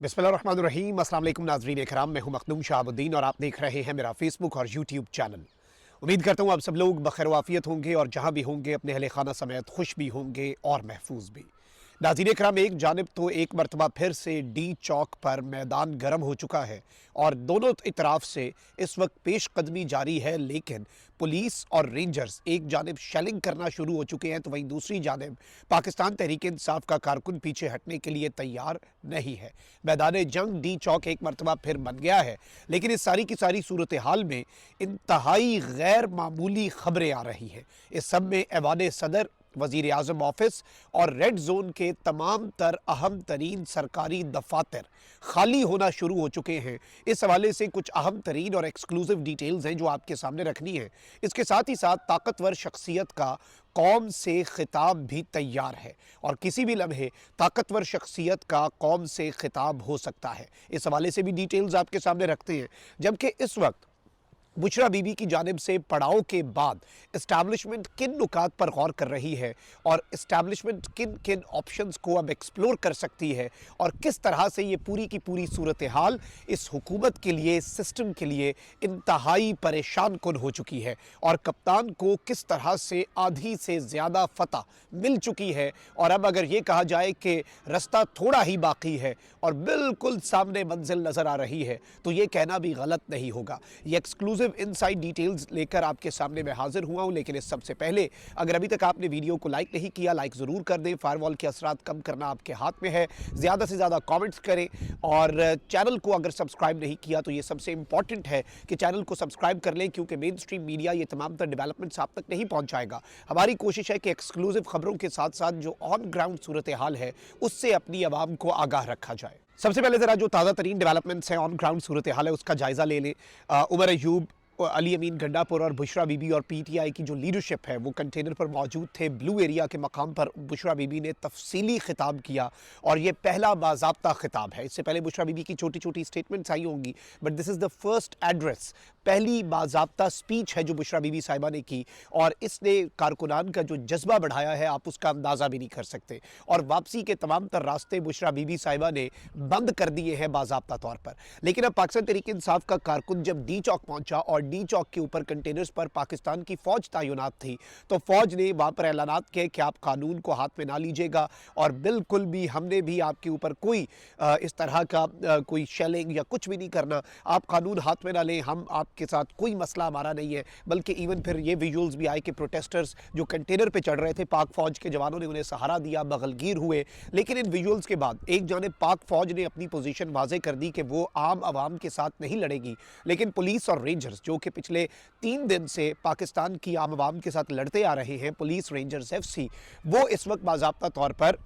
बिस्मिल्लाहिर्रहमानिर्रहीम। अस्सलाम वालेकुम नाज़रीन इकराम, मैं हूं मखदूम शहाबुद्दीन और आप देख रहे हैं मेरा फेसबुक और यूट्यूब चैनल। उम्मीद करता हूं आप सब लोग बखैर वाफियत होंगे और जहां भी होंगे अपने अहले खाना समेत खुश भी होंगे और महफूज भी। नाज़रीन इकराम, एक जानिब तो एक मरतबा फिर से डी चौक पर मैदान गर्म हो चुका है और दोनों इतराफ से इस वक्त पेशकदमी जारी है, लेकिन पुलिस और रेंजर्स एक जानिब शेलिंग करना शुरू हो चुके हैं तो वहीं दूसरी जानिब पाकिस्तान तहरीक इंसाफ का कारकुन पीछे हटने के लिए तैयार नहीं है। मैदान जंग डी चौक एक मरतबा फिर बन गया है, लेकिन इस सारी की सारी सूरत हाल में इंतहाई गैर मामूली खबरें आ रही हैं। इस सब में ऐवान सदर, वज़ीर आज़म ऑफिस और रेड जोन के तमाम तर अहम तरीन सरकारी दफातर खाली होना शुरू हो चुके हैं। इस हवाले से कुछ अहम तरीन और एक्सक्लूसिव डिटेल्स हैं जो आपके सामने रखनी है। इसके साथ ही साथ ताकतवर शख्सियत का कौम से खिताब भी तैयार है और किसी भी लम्हे ताकतवर शख्सियत का कौम से खिताब हो सकता है। इस हवाले से भी डिटेल्स आपके सामने रखते हैं। जबकि इस वक्त बुशरा बीबी की जानिब से पड़ाव के बाद इस्टेब्लिशमेंट किन नुकात पर गौर कर रही है और इस्टेब्लिशमेंट किन किन ऑप्शंस को अब एक्सप्लोर कर सकती है और किस तरह से ये पूरी की पूरी सूरत हाल इस हुकूमत के लिए, सिस्टम के लिए इंतहाई परेशान कुन हो चुकी है और कप्तान को किस तरह से आधी से ज़्यादा फतह मिल चुकी है। और अब अगर ये कहा जाए कि रास्ता थोड़ा ही बाकी है और बिल्कुल सामने मंजिल नज़र आ रही है तो ये कहना भी गलत नहीं होगा। ये एक्सक्लूसिव इनसाइड डिटेल्स लेकर आपके सामने मैं हाजिर हुआ हूं, लेकिन इस सबसे पहले अगर अभी तक आपने वीडियो को लाइक नहीं किया, लाइक ज़रूर कर दें। फायरवॉल के असरात कम करना आपके हाथ में है। ज़्यादा से ज़्यादा कमेंट्स करें और चैनल को अगर सब्सक्राइब नहीं किया तो ये सबसे इंपॉर्टेंट है कि चैनल को सब्सक्राइब कर लें, क्योंकि मेन स्ट्रीम मीडिया ये तमाम तर डेवलपमेंट्स आप तक नहीं पहुँचाएगा। हमारी कोशिश है कि एक्सक्लूसिव खबरों के साथ साथ जो ऑन ग्राउंड सूरत हाल है उससे अपनी आवाम को आगाह रखा जाए। सबसे पहले ज़रा जो ताज़ा तरीन डेवलपमेंट्स हैं, ऑन ग्राउंड सूरत हाल है, उसका जायज़ा ले लें। उमर अयूब, अली अमीन गंडापुर और बुशरा बीबी और पीटीआई की जो लीडरशिप है वो कंटेनर पर मौजूद थे। ब्लू एरिया के मकाम पर बुशरा बीबी ने तफसीली खिताब किया और ये पहला बाज़ाब्ता खिताब है। इससे पहले बुशरा बीबी की छोटी छोटी स्टेटमेंट्स आई होंगी, but this is the first address, पहली बाज़ाब्ता स्पीच है जो बुशरा बीबी साहिबा ने की और इसने कारकुनान का जो जज्बा बढ़ाया है आप उसका अंदाज़ा भी नहीं कर सकते। और वापसी के तमाम तर रास्ते बुशरा बीबी साहिबा ने बंद कर दिए हैं बाज़ाब्ता तौर पर। लेकिन अब पाकिस्तान तहरीक इंसाफ का कारकुन जब डी चौक पहुंचा और डी चौक के ऊपर कंटेनर्स पर पाकिस्तान की फौज तैनात थी तो फौज ने वहां पर ऐलानात किए कि आप कानून को हाथ में ना लीजिएगा और बिल्कुल भी हमने भी आपके ऊपर कोई इस तरह का कोई शेलिंग या कुछ भी नहीं करना, आप कानून हाथ में ना लें, हम आपके साथ कोई मसला हमारा नहीं है। बल्कि इवन फिर ये विजुअल्स भी आए कि प्रोटेस्टर्स जो कंटेनर पे चढ़ रहे थे, पाक फौज के जवानों ने उन्हें सहारा दिया, बगलगीर हुए। लेकिन इन विजुअल्स के बाद एक जानिब पाक फौज ने अपनी पोजीशन वाजे कर दी कि वो आम आवाम के साथ नहीं लड़ेगी, लेकिन पुलिस और रेंजर्स जो कि पिछले 3 दिन से पाकिस्तान की आम आवाम के साथ लड़ते आ रहे हैं, पुलिस रेंजर्स एफसी, वो इस वक्त बाज़ाब्ता तौर पर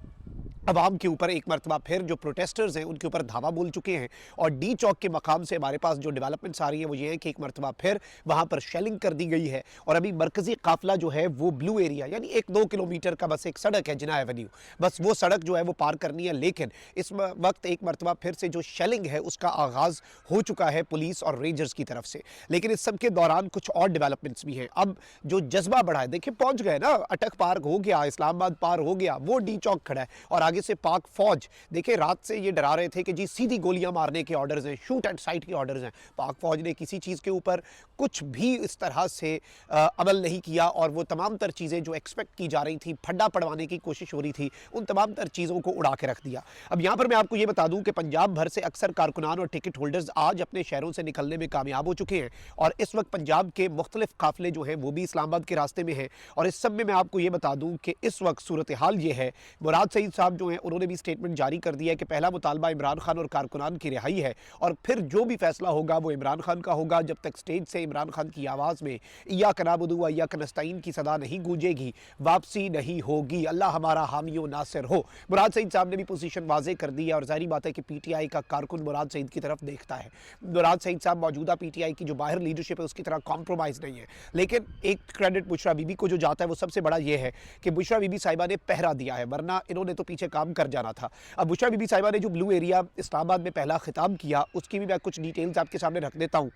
अवाम के ऊपर एक मरतबा फिर जो प्रोटेस्टर्स हैं उनके ऊपर धावा बोल चुके हैं। और डी चौक के मकाम से हमारे पास जो डेवलपमेंट्स आ रही हैं वो ये है कि एक मरतबा फिर वहाँ पर शेलिंग कर दी गई है और अभी मरकज़ी काफिला जो है वो ब्लू एरिया यानी 1-2 किलोमीटर का बस एक सड़क है, जिना एवेन्यू, बस वो सड़क जो है वो पार करनी है। लेकिन इस वक्त एक मरतबा फिर से जो शेलिंग है उसका आगाज़ हो चुका है पुलिस और रेंजर्स की तरफ से। लेकिन इस सब के दौरान कुछ और डेवलपमेंट्स भी हैं। अब जो जज्बा बढ़ा है, देखिए पहुँच गए ना, अटक पार हो गया, इस्लामाबाद पार हो गया, वो डी चौक खड़ा है और आगे से पाक फौज, देखिए रात से ये डरा रहे थे कि जी सीधी गोलियां मारने के ऑर्डर्स हैं, शूट एट साइट के ऑर्डर्स हैं। पाक फौज ने किसी चीज़ के ऊपर कुछ भी इस तरह से अमल नहीं किया और वो तमाम तर चीज़ें जो एक्सपेक्ट की जा रही थी, फड्डा पड़वाने की कोशिश हो रही थी, उन तमाम तर चीज़ों को उड़ा के रख दिया। अब यहाँ पर मैं आपको ये बता दूँ कि पंजाब भर से अक्सर कारकुनान और टिकट होल्डर्स आज अपने शहरों से निकलने में कामयाब हो चुके हैं और इस वक्त पंजाब के मुख्तलिफ काफिले जो हैं वो भी इस्लामाबाद के रास्ते में हैं। और इस सब में मैं आपको ये बता दूँ कि इस वक्त सूरत हाल ये है, मुराद सईद साहब जो हैं उन्होंने भी स्टेटमेंट जारी कर दिया है कि पहला मुतालबा इमरान खान और कारकुनान की रिहाई है और फिर जो भी फैसला होगा वो इमरान खान का होगा। जब तक स्टेज से इमरान खान की आवाज़ में इय्याक नअबुदु व इय्याक नस्तईन की सदा नहीं गूंजेगी, वापसी नहीं होगी, अल्लाह हमारा हामी व नासिर हो। मुराद सईद साहब ने भी पोजीशन वाजे कर दी है और जाहिर बात है कि पीटीआई का कारकुन मुराद सईद की तरफ देखता है। मुराद सईद साहब मौजूदा पीटीआई की जो बाहर लीडरशिप है उसकी तरह कॉम्प्रोमाइज़ नहीं है। लेकिन एक क्रेडिट बुशरा बीबी को जो जाता है वो सबसे बड़ा ये है कि बुशरा बीबी साहिबा ने पहरा दिया है, वरना इन्होंने तो पीछे काम कर जाना था। अब बुशरा बीबी साहिबा ने जो ब्लू एरिया इस्लामाबाद में पहला खिताब किया उसकी भी मैं कुछ डिटेल्स आपके सामने रख देता हूँ।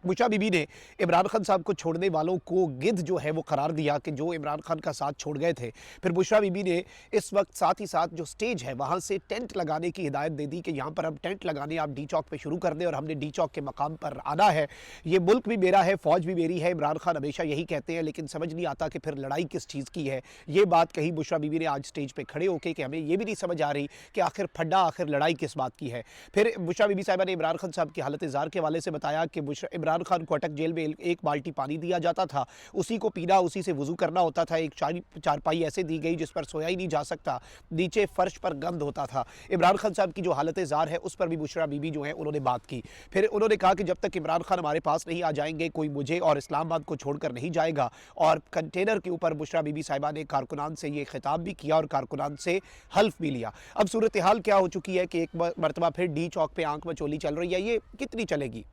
बुशरा बीबी ने इमरान खान साहब को छोड़ने वालों को गिद्ध जो है वो करार दिया कि जो इमरान खान का साथ छोड़ गए थे। फिर बुशरा बीबी ने इस वक्त साथ ही साथ जो स्टेज है वहाँ से टेंट लगाने की हिदायत दे दी कि यहाँ पर अब टेंट लगाने आप डी चौक पे शुरू कर दें और हमने डी चौक के मकाम पर आना है। ये मुल्क भी मेरा है, फ़ौज भी मेरी है। इमरान खान हमेशा यही कहते हैं, लेकिन समझ नहीं आता कि फिर लड़ाई किस चीज़ की है। ये बात कही बुशरा बीबी ने आज स्टेज पर खड़े होकर कि हमें ये भी नहीं समझ आ रही कि आखिर फड्डा आखिर लड़ाई किस बात की है। फिर बुशरा बीबी साहिबा ने इमरान खान साहब की हालत ज़ार के हवाले से बताया कि इमरान खान को अटक जेल में एक बाल्टी पानी दिया जाता था, उसी को पीना, उसी से वुजू करना होता था। एक चारपाई ऐसे दी गई जिस पर सोया ही नहीं जा सकता, नीचे फर्श पर गंद होता था। इमरान खान साहब की जो हालत ज़ार है उस पर भी बुशरा बीबी जो है उन्होंने बात की। फिर उन्होंने कहा कि जब तक इमरान खान हमारे पास नहीं आ जाएंगे कोई मुझे और इस्लामाबाद को छोड़कर नहीं जाएगा। और कंटेनर के ऊपर बुशरा बीबी साहिबा ने कारकुनान से ये खिताब भी किया और कारकुनान से हल्फ भी लिया। अब सूरत हाल क्या हो चुकी है कि एक मरतबा फिर डी चौक पे आंख मचोली चल रही है। ये कितनी चलेगी?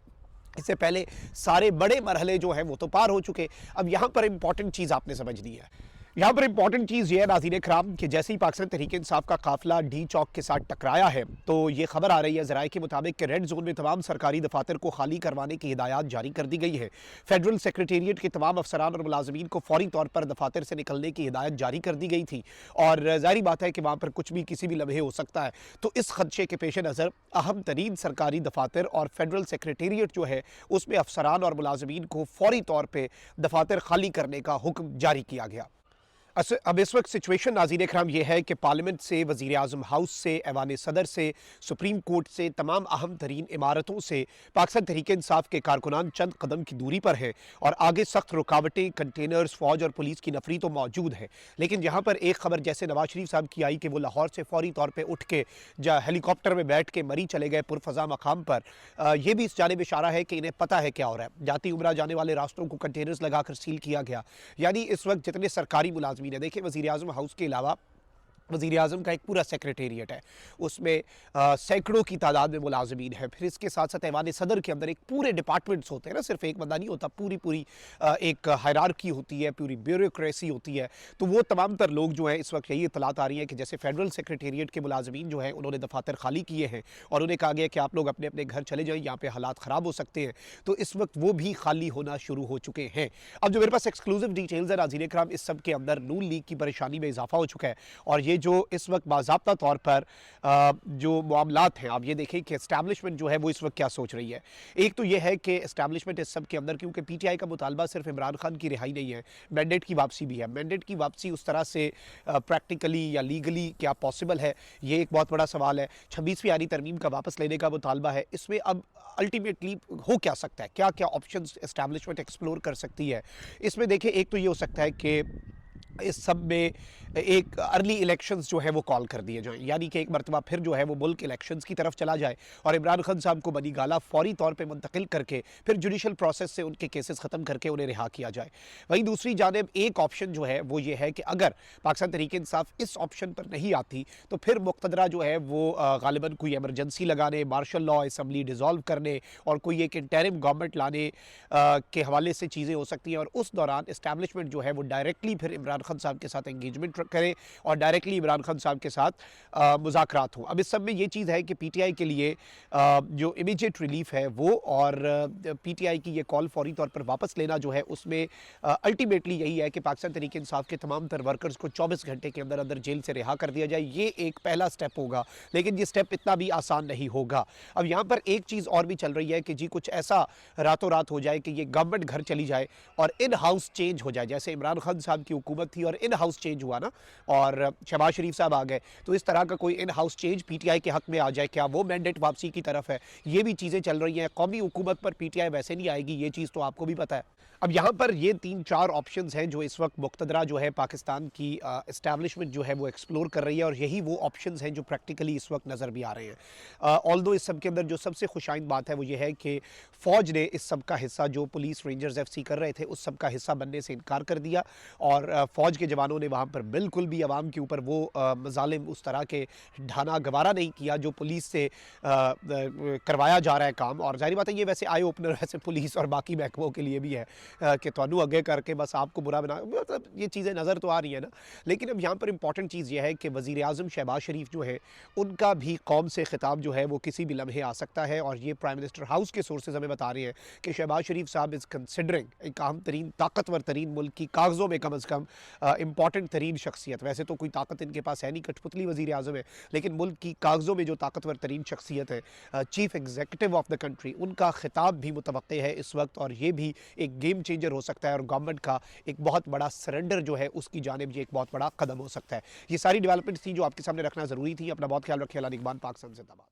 इससे पहले सारे बड़े मरहले जो हैं वो तो पार हो चुके। अब यहाँ पर इंपॉर्टेंट चीज़ आपने समझनी है। यहाँ पर इंपॉर्टेंट चीज़ ये है नाज़रीन कराम कि जैसे ही पाकिस्तान तहरीक इंसाफ का काफिला डी चौक के साथ टकराया है तो ये खबर आ रही है ज़राए के मुताबिक कि रेड जोन में तमाम सरकारी दफातर को खाली करवाने की हिदायत जारी कर दी गई है। फेडरल सेक्रेटेरिएट के तमाम अफसरान और मुलाजमीन को फौरी तौर पर दफातर से निकलने की हिदायत जारी कर दी गई थी और ज़ाहिर बात है कि वहाँ पर कुछ भी किसी भी लम्हे हो सकता है। तो इस खदशे के पेश नज़र अहम तरीन सरकारी दफातर और फेडरल सेक्रेटेरिएट जो है उसमें अफसरान और मुलाजमीन को फौरी तौर पर दफातर खाली करने का हुक्म जारी किया गया। अब इस वक्त सिचुएशन नाज़रीन कराम ये है कि पार्लियामेंट से, वज़ीर आज़म हाउस से, ऐवान सदर से, सुप्रीम कोर्ट से, तमाम अहम तरीन इमारतों से पाकिस्तान तहरीक इंसाफ के कारकुनान चंद कदम की दूरी पर हैं और आगे सख्त रुकावटें, कंटेनर्स, फ़ौज और पुलिस की नफरी तो मौजूद है। लेकिन यहाँ पर एक खबर जैसे नवाज शरीफ साहब की आई कि वो लाहौर से फौरी तौर पर उठ के हेलीकॉप्टर में बैठ के मरी चले गए पुरफ़ज़ा मकाम पर, यह भी इस जानिब इशारा है कि इन्हें पता है क्या हो रहा है। जाती उम्रा जाने वाले रास्तों को कंटेनर्स लगाकर सील किया गया। यानी इस वक्त जितने सरकारी मुलाजमीन है, देखिए वज़ीर आज़म हाउस के अलावा वज़ीर आज़म का एक पूरा सेक्रेटेरिएट है, उसमें सैकड़ों की तादाद में मुलाजमीन है। फिर इसके साथ साथ ऐवान सदर के अंदर एक पूरे डिपार्टमेंट्स होते हैं ना, सिर्फ एक बंदा नहीं होता, पूरी एक हायरार्की होती है, पूरी ब्यूरोक्रेसी होती है। तो वो तमाम तर लोग जो हैं इस वक्त यही इतलात आ रही है कि जैसे फेडरल सेक्रेटेरिएट के मुलाजमीन जो हैं उन्होंने दफातर खाली किए हैं और उन्हें कहा गया कि आप लोग अपने अपने घर चले जाएँ, यहाँ पर हालात ख़राब हो सकते हैं। तो इस वक्त वो भी खाली होना शुरू हो चुके हैं। अब जो मेरे पास एक्सक्लूसिव डिटेल्स है नाज़रीन कराम, इस सब के अंदर नून लीग की परेशानी में इजाफा हो चुका है और ये जो इस वक्त बाज़ाब्ता तौर पर जो मामलात हैं, आप ये देखें कि एस्टैब्लिशमेंट जो है वो इस वक्त क्या सोच रही है। एक तो ये है कि एस्टैब्लिशमेंट इस सब के अंदर, क्योंकि पीटीआई का मुतालबा सिर्फ इमरान खान की रिहाई नहीं है, मैंडेट की वापसी भी है। मैंडेट की वापसी उस तरह से प्रैक्टिकली या लीगली क्या पॉसिबल है, ये एक बहुत बड़ा सवाल है। 26वीं आईनी तरमीम का वापस लेने का मुतालबा है। इसमें अब अल्टीमेटली हो क्या सकता है, क्या क्या ऑप्शंस एस्टैब्लिशमेंट एक्सप्लोर कर सकती है। इसमें देखिए एक तो ये हो सकता है कि इस सब में एक अर्ली इलेक्शंस जो है वो कॉल कर दिए जाएं, यानी कि एक मरतबा फिर जो है वो मुल्क इलेक्शंस की तरफ चला जाए और इमरान खान साहब को बनी गाला फौरी तौर पे मुंतकिल करके फिर जुडिशल प्रोसेस से उनके केसेस ख़त्म करके उन्हें रिहा किया जाए। वहीं दूसरी जानिब एक ऑप्शन जो है वो ये है कि अगर पाकिस्तान तहरीक इंसाफ इस ऑप्शन पर नहीं आती तो फिर मुक़तदरा जो है वो गालिबन कोई एमरजेंसी लगाने, मार्शल लॉ, असम्बली डिज़ोल्व करने और कोई एक इंटरिम गवर्नमेंट लाने के हवाले से चीज़ें हो सकती हैं और उस दौरान इस्टेब्लिशमेंट जो है वो डायरेक्टली फिर इमरान खान साहब के साथ एंगेजमेंट करें और डायरेक्टली इमरान खान साहब के साथ मुज़ाकरात हों। अब इस सब में ये चीज़ है कि पीटीआई के लिए जो इमीडिएट रिलीफ है वो और पीटीआई की ये कॉल फौरी तौर पर वापस लेना जो है उसमें अल्टीमेटली यही है कि पाकिस्तान तहरीक इंसाफ के तमाम तर वर्कर्स को 24 घंटे के अंदर अंदर जेल से रिहा कर दिया जाए। ये एक पहला स्टेप होगा, लेकिन ये स्टेप इतना भी आसान नहीं होगा। अब यहाँ पर एक चीज़ और भी चल रही है कि जी कुछ ऐसा रातों रात हो जाए कि ये गवर्नमेंट घर चली जाए और इन हाउस चेंज हो जाए, जैसे इमरान खान साहब की हुकूमत थी और इन हाउस चेंज हुआ ना और शहबाज शरीफ साहब आ गए, तो इस तरह का कोई इन हाउस चेंज पीटीआई के हक में आ जाए। क्या वो मैंडेट वापसी की तरफ है? ये भी चीज़ें चल रही हैं। कौमी हुकूमत पर पीटीआई वैसे नहीं आएगी, ये चीज़ तो आपको भी पता है। अब यहाँ पर ये 3-4 ऑप्शंस हैं जो इस वक्त मुक़तदरा जो है पाकिस्तान की इस्टेब्लिशमेंट जो है वो एक्सप्लोर कर रही है और यही वो ऑप्शंस हैं जो प्रैक्टिकली इस वक्त नज़र भी आ रहे हैं। ऑल्दो इस सब के अंदर जो सबसे खुशाइंद बात है वो ये है कि फ़ौज ने इस सब का हिस्सा, जो पुलिस रेंजर्स एफसी कर रहे थे, उस सब का हिस्सा बनने से इनकार कर दिया और फ़ौज के जवानों ने वहाँ पर बिल्कुल भी आवाम के ऊपर वो मज़ालिम उस तरह के ढाना गवारा नहीं किया जो पुलिस से करवाया जा रहा है काम। और ज़ाहिर बात है ये वैसे आई ओपनर वैसे पुलिस और बाकी महकमों के लिए भी है कि तुहानू अगे करके बस आपको बुरा बना, मतलब ये चीज़ें नज़र तो आ रही हैं ना। लेकिन अब यहाँ पर इंपॉर्टेंट चीज़ ये है कि वज़ीर आज़म शहबाज शरीफ जो है, उनका भी कौम से खिताब जो है वो किसी भी लम्हे आ सकता है। और ये प्राइम मिनिस्टर हाउस के सोर्सेज हमें बता रहे हैं कि शहबाज शरीफ साहब इज़ कंसिडरिंग एक अहम तरीन, ताकतवर तरीन, मुल्क की कागज़ों में कम अज़ कम इंपॉर्टेंट तरीन शख्सियत, वैसे तो कोई ताकत इनके पास है नहीं, कठपुतली वज़ीर आज़म है, लेकिन मुल्क की कागज़ों में जो ताकतवर तरीन शख्सियत है, chief executive of the country, उनका खिताब भी मुतवक्के है इस वक्त। और ये भी एक गेम चेंजर हो सकता है और गवर्नमेंट का एक बहुत बड़ा सरेंडर जो है उसकी जानिब ये एक बहुत बड़ा कदम हो सकता है। ये सारी डेवलपमेंट्स थी जो आपके सामने रखना ज़रूरी थी। अपना बहुत ख्याल रखिए। अल्लाह निगहबान। पाकिस्तान जिंदाबाद।